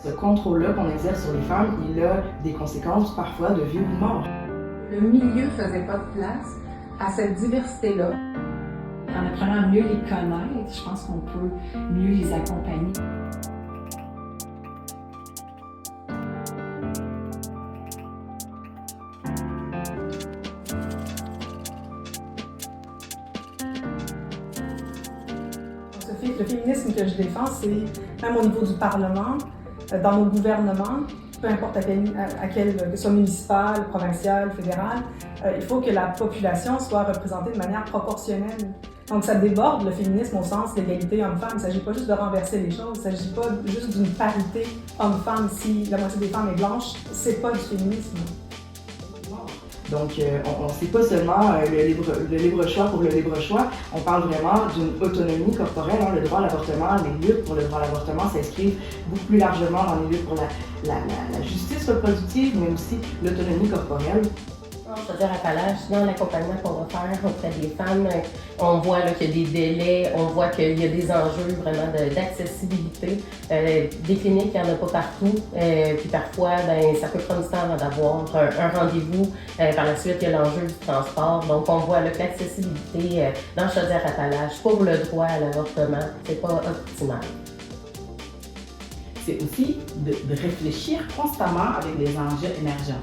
Ce contrôle-là qu'on exerce sur les femmes, il a des conséquences parfois de vie ou de mort. Le milieu ne faisait pas de place à cette diversité-là. En apprenant à mieux les connaître, je pense qu'on peut mieux les accompagner. Le féminisme que je défends, c'est même au niveau du Parlement, dans nos gouvernements, peu importe que ce soit municipal, provincial, fédéral, il faut que la population soit représentée de manière proportionnelle. Donc ça déborde le féminisme au sens d'égalité homme-femme. Il ne s'agit pas juste de renverser les choses, il ne s'agit pas juste d'une parité homme-femme. Si la moitié des femmes est blanche, c'est pas du féminisme. Donc, c'est pas seulement le libre choix pour le libre choix, on parle vraiment d'une autonomie corporelle. Le droit à l'avortement, les luttes pour le droit à l'avortement s'inscrivent beaucoup plus largement dans les luttes pour la justice reproductive, mais aussi l'autonomie corporelle. Chaudière-Appalaches, dans l'accompagnement qu'on va faire auprès des femmes, on voit qu'il y a des délais, on voit qu'il y a des enjeux vraiment d'accessibilité. Des cliniques, il n'y en a pas partout, puis parfois, ça peut prendre du temps avant d'avoir un rendez-vous. Par la suite, il y a l'enjeu du transport. Donc, on voit que l'accessibilité dans Chaudière-Appalaches pour le droit à l'avortement, c'est pas optimal. C'est aussi de réfléchir constamment avec les enjeux émergents.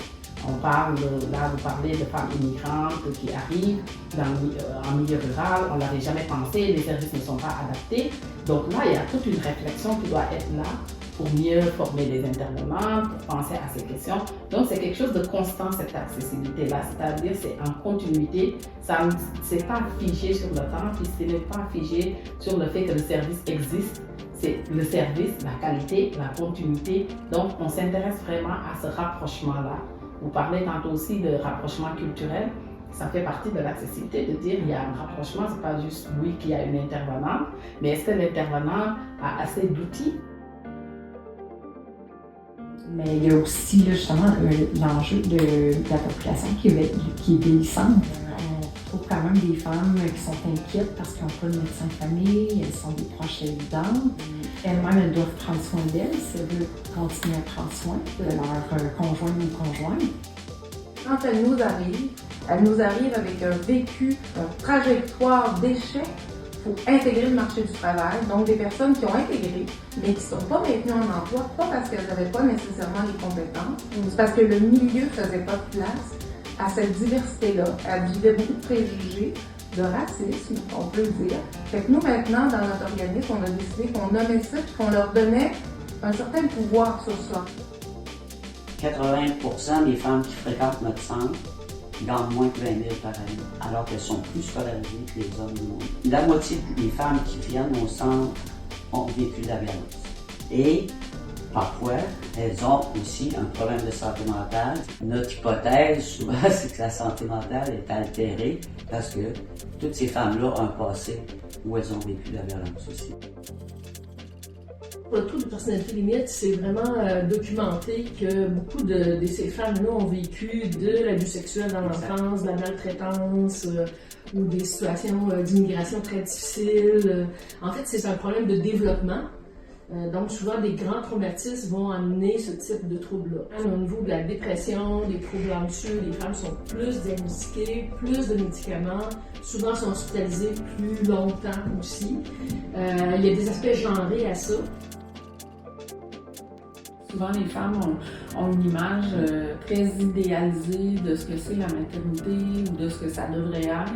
On parle, là, vous parlez de femmes immigrantes qui arrivent en milieu rural, on ne l'avait jamais pensé, les services ne sont pas adaptés. Donc là, il y a toute une réflexion qui doit être là pour mieux former les intervenants, pour penser à ces questions. Donc c'est quelque chose de constant, cette accessibilité-là, c'est-à-dire c'est en continuité, c'est pas figé sur le temps, puis ce n'est pas figé sur le fait que le service existe. C'est le service, la qualité, la continuité. Donc on s'intéresse vraiment à ce rapprochement-là. Vous parlez tantôt aussi de rapprochement culturel. Ça fait partie de l'accessibilité, de dire qu'il y a un rapprochement, c'est pas juste oui qu'il y a une intervenante, mais est-ce que l'intervenant a assez d'outils? Mais il y a aussi justement l'enjeu de la population qui est vieillissante. On trouve quand même des femmes qui sont inquiètes parce qu'elles n'ont pas de médecin de famille, elles sont des proches aidantes. Elles-mêmes, elles doivent prendre soin d'elles si elles veulent continuer à prendre soin de leur conjoint ou conjointe. Quand elles nous arrivent avec un vécu, une trajectoire d'échec pour intégrer le marché du travail. Donc des personnes qui ont intégré, mais qui ne sont pas maintenues en emploi, pas parce qu'elles n'avaient pas nécessairement les compétences, c'est parce que le milieu ne faisait pas de place à cette diversité-là. Elles vivaient beaucoup de préjugés, de racisme, on peut le dire. Fait que nous, maintenant, dans notre organisme, on a décidé qu'on nommait ça et qu'on leur donnait un certain pouvoir sur soi. 80% des femmes qui fréquentent notre centre gagnent moins que 20 000 par année, alors qu'elles sont plus scolarisées que les hommes du monde. La moitié des femmes qui viennent au centre ont vécu de la violence. Et parfois, elles ont aussi un problème de santé mentale. Notre hypothèse, souvent, c'est que la santé mentale est altérée parce que toutes ces femmes-là ont un passé où elles ont vécu de la violence aussi. Le trouble de personnalité limite, c'est vraiment documenté que beaucoup de ces femmes-là ont vécu de l'abus sexuel dans l'enfance, de la maltraitance ou des situations d'immigration très difficiles. En fait, c'est un problème de développement. Donc, souvent, des grands traumatismes vont amener ce type de troubles-là. Au niveau de la dépression, des troubles anxieux, les femmes sont plus diagnostiquées, plus de médicaments, souvent sont hospitalisées plus longtemps aussi. Il y a des aspects genrés à ça. Souvent, les femmes ont une image très idéalisée de ce que c'est la maternité ou de ce que ça devrait être.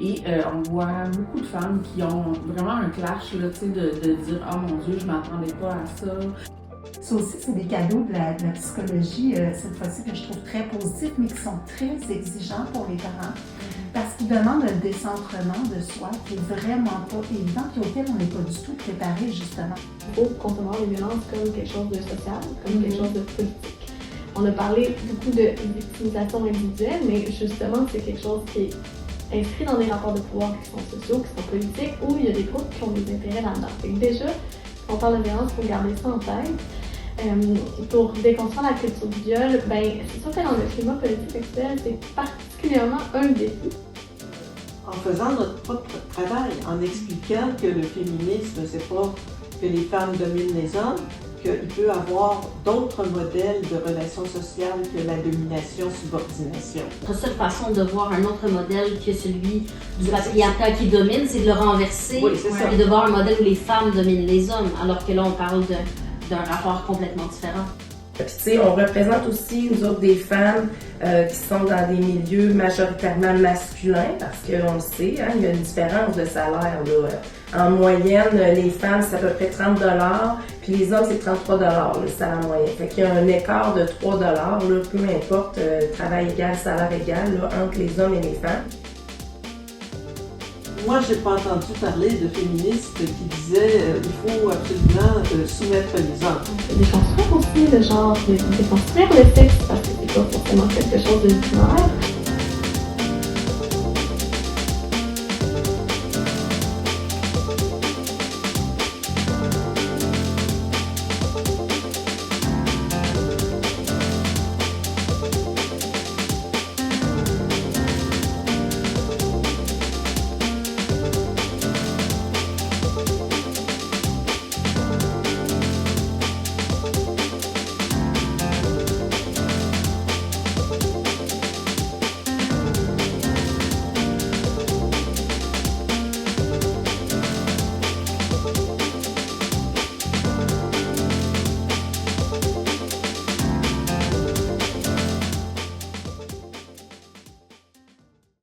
Et on voit beaucoup de femmes qui ont vraiment un clash là, de dire « Oh mon Dieu, je ne m'attendais pas à ça ». Ça aussi, c'est des cadeaux de la psychologie, cette fois-ci, que je trouve très positifs, mais qui sont très exigeants pour les parents. Parce qu'ils demandent un décentrement de soi qui n'est vraiment pas évident, et auquel on n'est pas du tout préparé, justement. Il faut concevoir les violences comme quelque chose de social, comme quelque chose de politique. On a parlé beaucoup de victimisation individuelle, mais justement, c'est quelque chose qui est inscrit dans des rapports de pouvoir qui sont sociaux, qui sont politiques, où il y a des groupes qui ont des intérêts là-dedans. Déjà, quand on parle de violence, il faut garder ça en tête. Pour déconstruire la culture du viol, c'est sûr que dans le climat politique actuel, c'est particulièrement un défi. En faisant notre propre travail, en expliquant que le féminisme, c'est pas que les femmes dominent les hommes, qu'il peut y avoir d'autres modèles de relations sociales que la domination-subordination. La seule façon de voir un autre modèle que celui du patriarcat qui domine, c'est de le renverser et de voir un modèle où les femmes dominent les hommes, alors que là, on parle d'un rapport complètement différent. Puis tu sais, on représente aussi, nous autres, des femmes qui sont dans des milieux majoritairement masculins, parce qu'on le sait, hein, il y a une différence de salaire, là. En moyenne, les femmes, c'est à peu près 30 $, puis les hommes, c'est 33 $ le salaire moyen. Fait qu'il y a un écart de 3 $, là, peu importe, travail égal, salaire égal, là, entre les hommes et les femmes. Moi, j'ai pas entendu parler de féministes qui disaient il faut absolument soumettre les hommes. Déconstruire aussi le genre, déconstruire le sexe, parce que c'est pas forcément quelque chose de binaire.